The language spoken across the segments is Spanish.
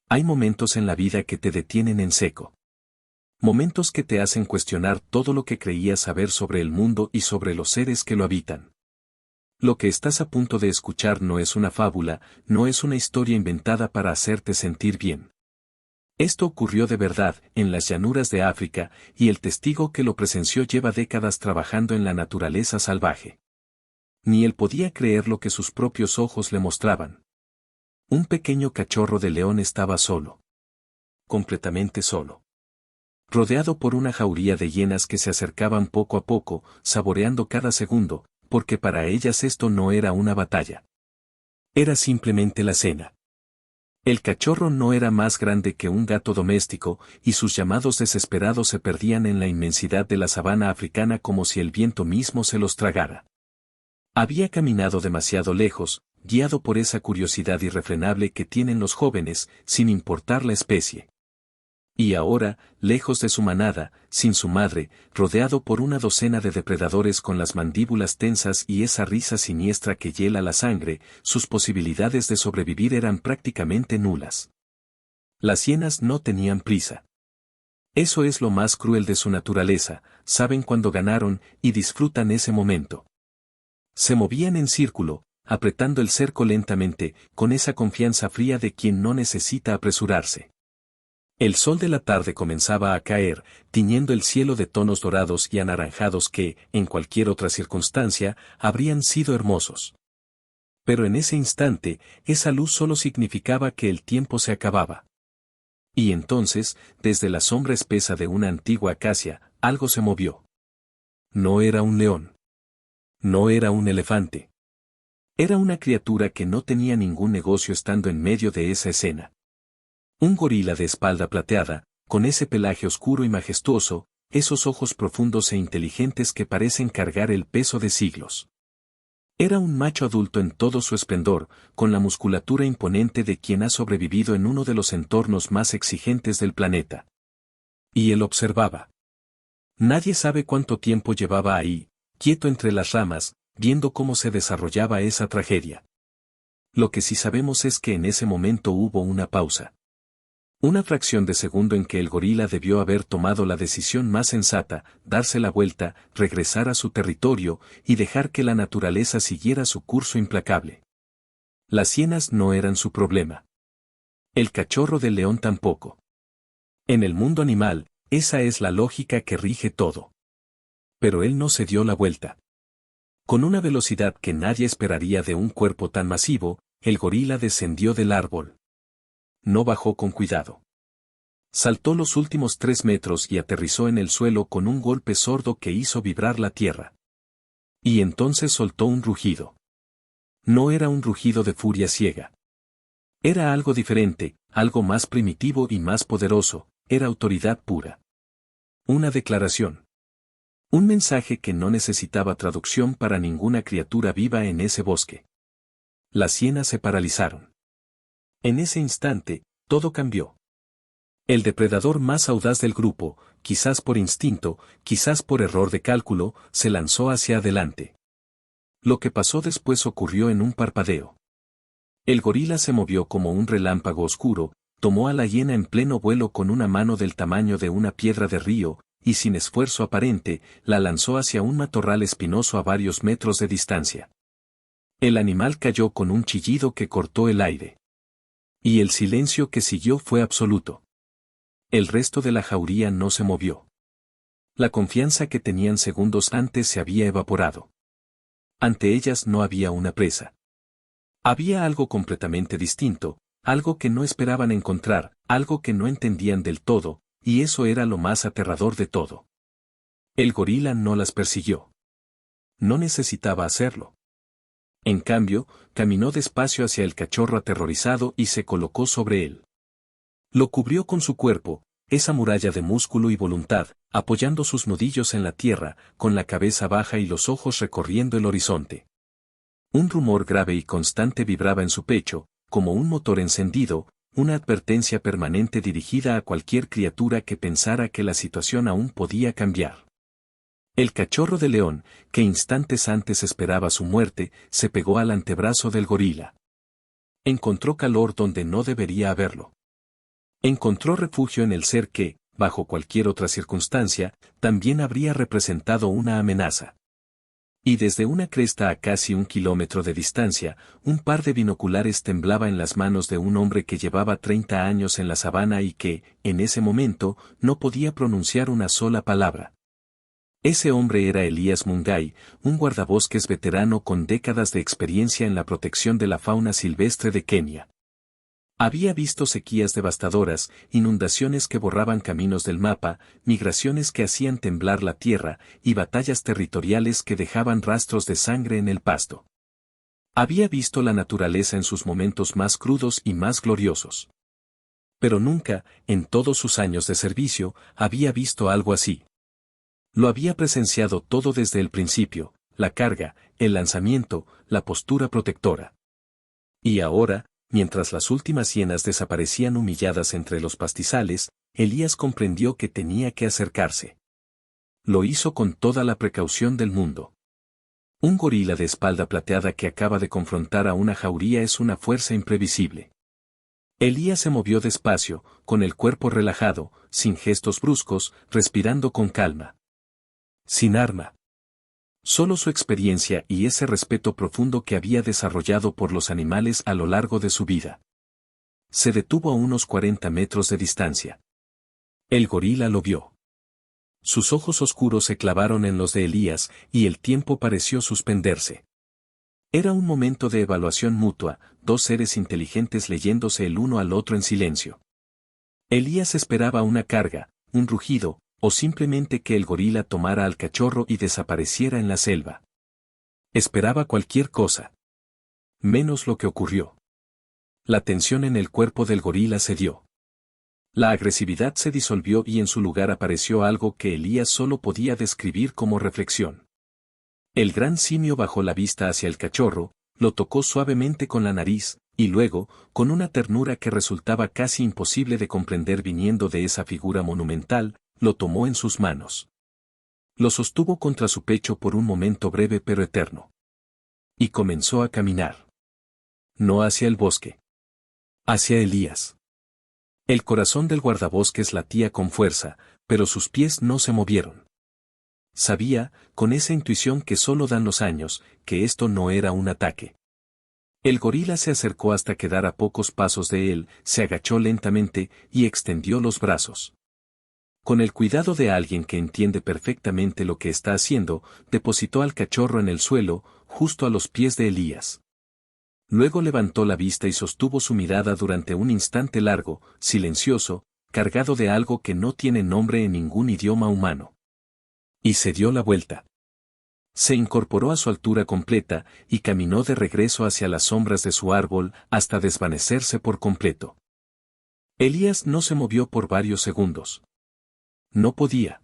Hay momentos en la vida que te detienen en seco. Momentos que te hacen cuestionar todo lo que creías saber sobre el mundo y sobre los seres que lo habitan. Lo que estás a punto de escuchar no es una fábula, no es una historia inventada para hacerte sentir bien. Esto ocurrió de verdad, en las llanuras de África, y el testigo que lo presenció lleva décadas trabajando en la naturaleza salvaje. Ni él podía creer lo que sus propios ojos le mostraban. Un pequeño cachorro de león estaba solo. Completamente solo. Rodeado por una jauría de hienas que se acercaban poco a poco, saboreando cada segundo, porque para ellas esto no era una batalla. Era simplemente la cena. El cachorro no era más grande que un gato doméstico, y sus llamados desesperados se perdían en la inmensidad de la sabana africana como si el viento mismo se los tragara. Había caminado demasiado lejos, guiado por esa curiosidad irrefrenable que tienen los jóvenes, sin importar la especie. Y ahora, lejos de su manada, sin su madre, rodeado por una docena de depredadores con las mandíbulas tensas y esa risa siniestra que hiela la sangre, sus posibilidades de sobrevivir eran prácticamente nulas. Las hienas no tenían prisa. Eso es lo más cruel de su naturaleza, saben cuándo ganaron y disfrutan ese momento. Se movían en círculo, apretando el cerco lentamente, con esa confianza fría de quien no necesita apresurarse. El sol de la tarde comenzaba a caer, tiñendo el cielo de tonos dorados y anaranjados que, en cualquier otra circunstancia, habrían sido hermosos. Pero en ese instante, esa luz solo significaba que el tiempo se acababa. Y entonces, desde la sombra espesa de una antigua acacia, algo se movió. No era un león. No era un elefante. Era una criatura que no tenía ningún negocio estando en medio de esa escena. Un gorila de espalda plateada, con ese pelaje oscuro y majestuoso, esos ojos profundos e inteligentes que parecen cargar el peso de siglos. Era un macho adulto en todo su esplendor, con la musculatura imponente de quien ha sobrevivido en uno de los entornos más exigentes del planeta. Y él observaba. Nadie sabe cuánto tiempo llevaba ahí, quieto entre las ramas, viendo cómo se desarrollaba esa tragedia. Lo que sí sabemos es que en ese momento hubo una pausa. Una fracción de segundo en que el gorila debió haber tomado la decisión más sensata, darse la vuelta, regresar a su territorio y dejar que la naturaleza siguiera su curso implacable. Las hienas no eran su problema. El cachorro del león tampoco. En el mundo animal, esa es la lógica que rige todo. Pero él no se dio la vuelta. Con una velocidad que nadie esperaría de un cuerpo tan masivo, el gorila descendió del árbol. No bajó con cuidado. Saltó los últimos 3 metros y aterrizó en el suelo con un golpe sordo que hizo vibrar la tierra. Y entonces soltó un rugido. No era un rugido de furia ciega. Era algo diferente, algo más primitivo y más poderoso, era autoridad pura. Una declaración. Un mensaje que no necesitaba traducción para ninguna criatura viva en ese bosque. Las hienas se paralizaron. En ese instante, todo cambió. El depredador más audaz del grupo, quizás por instinto, quizás por error de cálculo, se lanzó hacia adelante. Lo que pasó después ocurrió en un parpadeo. El gorila se movió como un relámpago oscuro, tomó a la hiena en pleno vuelo con una mano del tamaño de una piedra de río, y sin esfuerzo aparente, la lanzó hacia un matorral espinoso a varios metros de distancia. El animal cayó con un chillido que cortó el aire. Y el silencio que siguió fue absoluto. El resto de la jauría no se movió. La confianza que tenían segundos antes se había evaporado. Ante ellas no había una presa. Había algo completamente distinto, algo que no esperaban encontrar, algo que no entendían del todo, y eso era lo más aterrador de todo. El gorila no las persiguió. No necesitaba hacerlo. En cambio, caminó despacio hacia el cachorro aterrorizado y se colocó sobre él. Lo cubrió con su cuerpo, esa muralla de músculo y voluntad, apoyando sus nudillos en la tierra, con la cabeza baja y los ojos recorriendo el horizonte. Un rumor grave y constante vibraba en su pecho, como un motor encendido, una advertencia permanente dirigida a cualquier criatura que pensara que la situación aún podía cambiar. El cachorro de león, que instantes antes esperaba su muerte, se pegó al antebrazo del gorila. Encontró calor donde no debería haberlo. Encontró refugio en el ser que, bajo cualquier otra circunstancia, también habría representado una amenaza. Y desde una cresta a casi 1 kilómetro de distancia, un par de binoculares temblaba en las manos de un hombre que llevaba 30 años en la sabana y que, en ese momento, no podía pronunciar una sola palabra. Ese hombre era Elías Mungai, un guardabosques veterano con décadas de experiencia en la protección de la fauna silvestre de Kenia. Había visto sequías devastadoras, inundaciones que borraban caminos del mapa, migraciones que hacían temblar la tierra, y batallas territoriales que dejaban rastros de sangre en el pasto. Había visto la naturaleza en sus momentos más crudos y más gloriosos. Pero nunca, en todos sus años de servicio, había visto algo así. Lo había presenciado todo desde el principio, la carga, el lanzamiento, la postura protectora. Y ahora, mientras las últimas hienas desaparecían humilladas entre los pastizales, Elías comprendió que tenía que acercarse. Lo hizo con toda la precaución del mundo. Un gorila de espalda plateada que acaba de confrontar a una jauría es una fuerza imprevisible. Elías se movió despacio, con el cuerpo relajado, sin gestos bruscos, respirando con calma. Sin arma. Solo su experiencia y ese respeto profundo que había desarrollado por los animales a lo largo de su vida. Se detuvo a unos 40 metros de distancia. El gorila lo vio. Sus ojos oscuros se clavaron en los de Elías, y el tiempo pareció suspenderse. Era un momento de evaluación mutua, dos seres inteligentes leyéndose el uno al otro en silencio. Elías esperaba una carga, un rugido, o simplemente que el gorila tomara al cachorro y desapareciera en la selva. Esperaba cualquier cosa. Menos lo que ocurrió. La tensión en el cuerpo del gorila cedió. La agresividad se disolvió y en su lugar apareció algo que Elías solo podía describir como reflexión. El gran simio bajó la vista hacia el cachorro, lo tocó suavemente con la nariz, y luego, con una ternura que resultaba casi imposible de comprender viniendo de esa figura monumental, lo tomó en sus manos. Lo sostuvo contra su pecho por un momento breve pero eterno. Y comenzó a caminar. No hacia el bosque. Hacia Elías. El corazón del guardabosques latía con fuerza, pero sus pies no se movieron. Sabía, con esa intuición que solo dan los años, que esto no era un ataque. El gorila se acercó hasta quedar a pocos pasos de él, se agachó lentamente y extendió los brazos. Con el cuidado de alguien que entiende perfectamente lo que está haciendo, depositó al cachorro en el suelo, justo a los pies de Elías. Luego levantó la vista y sostuvo su mirada durante un instante largo, silencioso, cargado de algo que no tiene nombre en ningún idioma humano. Y se dio la vuelta. Se incorporó a su altura completa y caminó de regreso hacia las sombras de su árbol hasta desvanecerse por completo. Elías no se movió por varios segundos. No podía.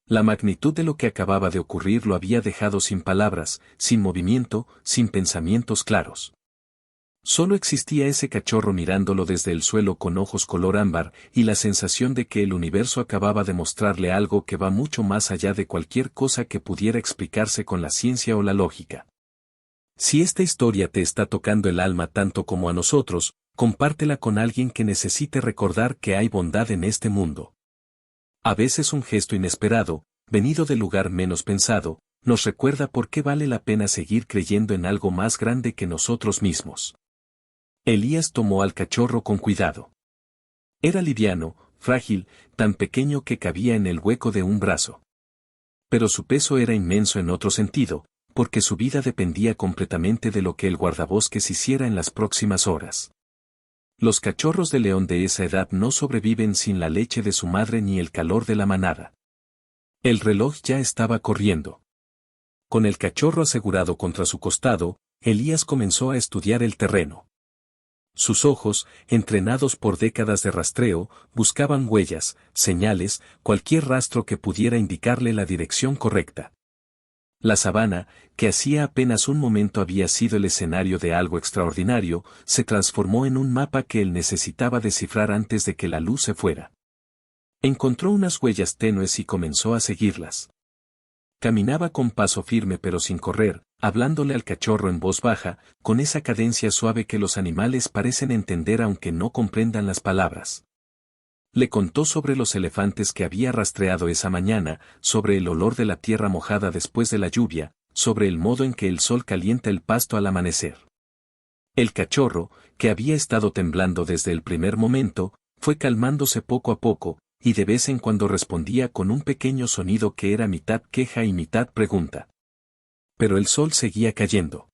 La magnitud de lo que acababa de ocurrir lo había dejado sin palabras, sin movimiento, sin pensamientos claros. Solo existía ese cachorro mirándolo desde el suelo con ojos color ámbar, y la sensación de que el universo acababa de mostrarle algo que va mucho más allá de cualquier cosa que pudiera explicarse con la ciencia o la lógica. Si esta historia te está tocando el alma tanto como a nosotros, compártela con alguien que necesite recordar que hay bondad en este mundo. A veces un gesto inesperado, venido del lugar menos pensado, nos recuerda por qué vale la pena seguir creyendo en algo más grande que nosotros mismos. Elías tomó al cachorro con cuidado. Era liviano, frágil, tan pequeño que cabía en el hueco de un brazo. Pero su peso era inmenso en otro sentido, porque su vida dependía completamente de lo que el guardabosques hiciera en las próximas horas. Los cachorros de león de esa edad no sobreviven sin la leche de su madre ni el calor de la manada. El reloj ya estaba corriendo. Con el cachorro asegurado contra su costado, Elías comenzó a estudiar el terreno. Sus ojos, entrenados por décadas de rastreo, buscaban huellas, señales, cualquier rastro que pudiera indicarle la dirección correcta. La sabana, que hacía apenas un momento había sido el escenario de algo extraordinario, se transformó en un mapa que él necesitaba descifrar antes de que la luz se fuera. Encontró unas huellas tenues y comenzó a seguirlas. Caminaba con paso firme pero sin correr, hablándole al cachorro en voz baja, con esa cadencia suave que los animales parecen entender aunque no comprendan las palabras. Le contó sobre los elefantes que había rastreado esa mañana, sobre el olor de la tierra mojada después de la lluvia, sobre el modo en que el sol calienta el pasto al amanecer. El cachorro, que había estado temblando desde el primer momento, fue calmándose poco a poco, y de vez en cuando respondía con un pequeño sonido que era mitad queja y mitad pregunta. Pero el sol seguía cayendo.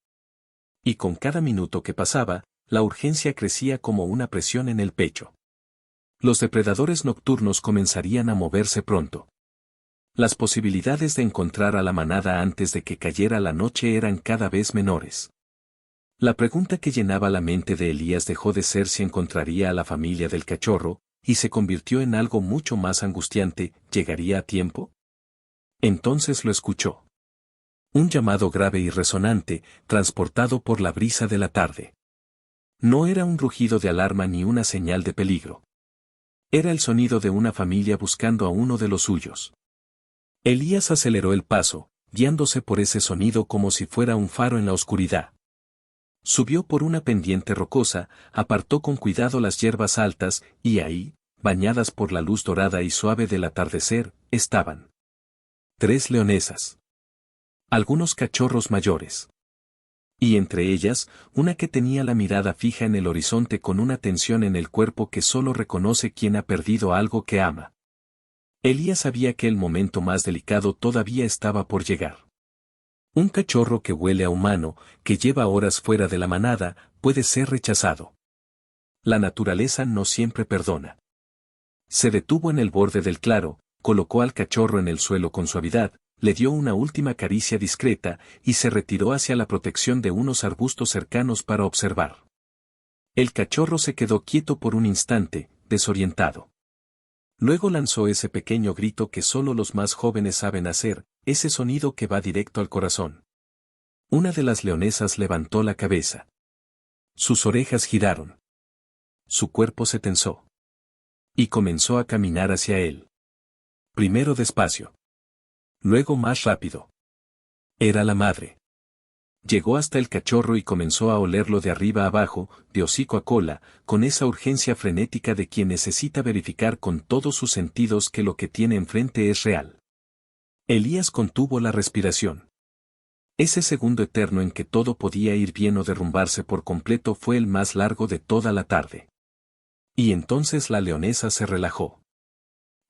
Y con cada minuto que pasaba, la urgencia crecía como una presión en el pecho. Los depredadores nocturnos comenzarían a moverse pronto. Las posibilidades de encontrar a la manada antes de que cayera la noche eran cada vez menores. La pregunta que llenaba la mente de Elías dejó de ser si encontraría a la familia del cachorro, y se convirtió en algo mucho más angustiante: ¿llegaría a tiempo? Entonces lo escuchó. Un llamado grave y resonante, transportado por la brisa de la tarde. No era un rugido de alarma ni una señal de peligro. Era el sonido de una familia buscando a uno de los suyos. Elías aceleró el paso, guiándose por ese sonido como si fuera un faro en la oscuridad. Subió por una pendiente rocosa, apartó con cuidado las hierbas altas, y ahí, bañadas por la luz dorada y suave del atardecer, estaban 3 leonesas. Algunos cachorros mayores. Y entre ellas, una que tenía la mirada fija en el horizonte con una tensión en el cuerpo que solo reconoce quien ha perdido algo que ama. Elías sabía que el momento más delicado todavía estaba por llegar. Un cachorro que huele a humano, que lleva horas fuera de la manada, puede ser rechazado. La naturaleza no siempre perdona. Se detuvo en el borde del claro, colocó al cachorro en el suelo con suavidad, le dio una última caricia discreta, y se retiró hacia la protección de unos arbustos cercanos para observar. El cachorro se quedó quieto por un instante, desorientado. Luego lanzó ese pequeño grito que solo los más jóvenes saben hacer, ese sonido que va directo al corazón. Una de las leonesas levantó la cabeza. Sus orejas giraron. Su cuerpo se tensó. Y comenzó a caminar hacia él. Primero despacio. Luego más rápido. Era la madre. Llegó hasta el cachorro y comenzó a olerlo de arriba abajo, de hocico a cola, con esa urgencia frenética de quien necesita verificar con todos sus sentidos que lo que tiene enfrente es real. Elías contuvo la respiración. Ese segundo eterno en que todo podía ir bien o derrumbarse por completo fue el más largo de toda la tarde. Y entonces la leonesa se relajó.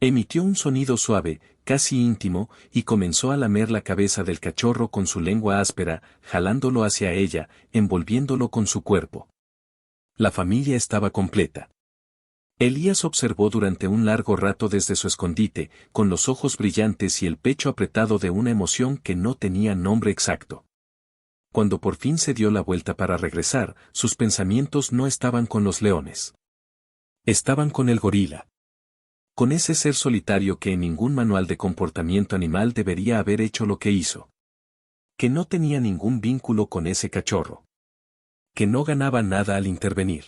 Emitió un sonido suave, casi íntimo, y comenzó a lamer la cabeza del cachorro con su lengua áspera, jalándolo hacia ella, envolviéndolo con su cuerpo. La familia estaba completa. Elías observó durante un largo rato desde su escondite, con los ojos brillantes y el pecho apretado de una emoción que no tenía nombre exacto. Cuando por fin se dio la vuelta para regresar, sus pensamientos no estaban con los leones. Estaban con el gorila. Con ese ser solitario que en ningún manual de comportamiento animal debería haber hecho lo que hizo. Que no tenía ningún vínculo con ese cachorro. Que no ganaba nada al intervenir.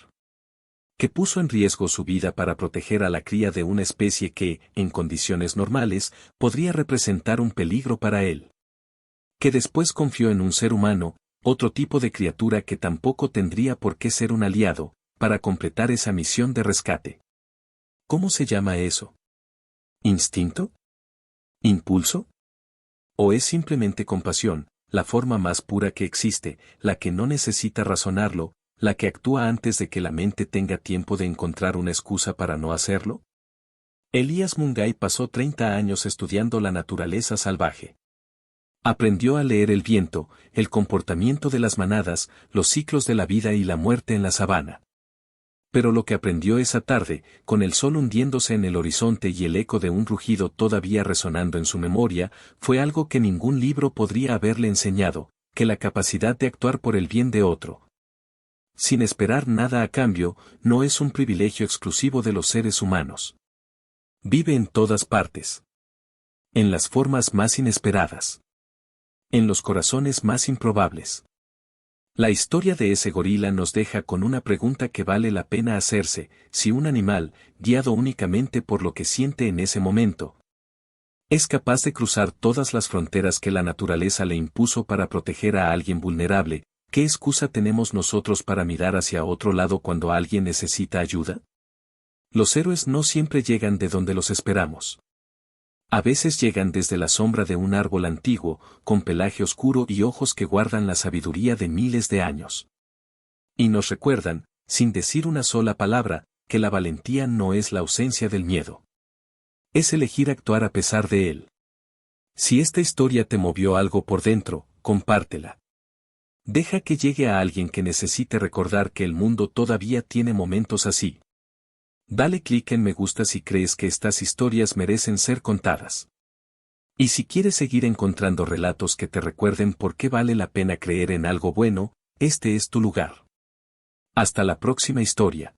Que puso en riesgo su vida para proteger a la cría de una especie que, en condiciones normales, podría representar un peligro para él. Que después confió en un ser humano, otro tipo de criatura que tampoco tendría por qué ser un aliado, para completar esa misión de rescate. ¿Cómo se llama eso? ¿Instinto? ¿Impulso? ¿O es simplemente compasión, la forma más pura que existe, la que no necesita razonarlo, la que actúa antes de que la mente tenga tiempo de encontrar una excusa para no hacerlo? Elías Mungai pasó 30 años estudiando la naturaleza salvaje. Aprendió a leer el viento, el comportamiento de las manadas, los ciclos de la vida y la muerte en la sabana. Pero lo que aprendió esa tarde, con el sol hundiéndose en el horizonte y el eco de un rugido todavía resonando en su memoria, fue algo que ningún libro podría haberle enseñado, que la capacidad de actuar por el bien de otro, sin esperar nada a cambio, no es un privilegio exclusivo de los seres humanos. Vive en todas partes. En las formas más inesperadas. En los corazones más improbables. La historia de ese gorila nos deja con una pregunta que vale la pena hacerse: si un animal, guiado únicamente por lo que siente en ese momento, es capaz de cruzar todas las fronteras que la naturaleza le impuso para proteger a alguien vulnerable, ¿qué excusa tenemos nosotros para mirar hacia otro lado cuando alguien necesita ayuda? Los héroes no siempre llegan de donde los esperamos. A veces llegan desde la sombra de un árbol antiguo, con pelaje oscuro y ojos que guardan la sabiduría de miles de años. Y nos recuerdan, sin decir una sola palabra, que la valentía no es la ausencia del miedo. Es elegir actuar a pesar de él. Si esta historia te movió algo por dentro, compártela. Deja que llegue a alguien que necesite recordar que el mundo todavía tiene momentos así. Dale clic en me gusta si crees que estas historias merecen ser contadas. Y si quieres seguir encontrando relatos que te recuerden por qué vale la pena creer en algo bueno, este es tu lugar. Hasta la próxima historia.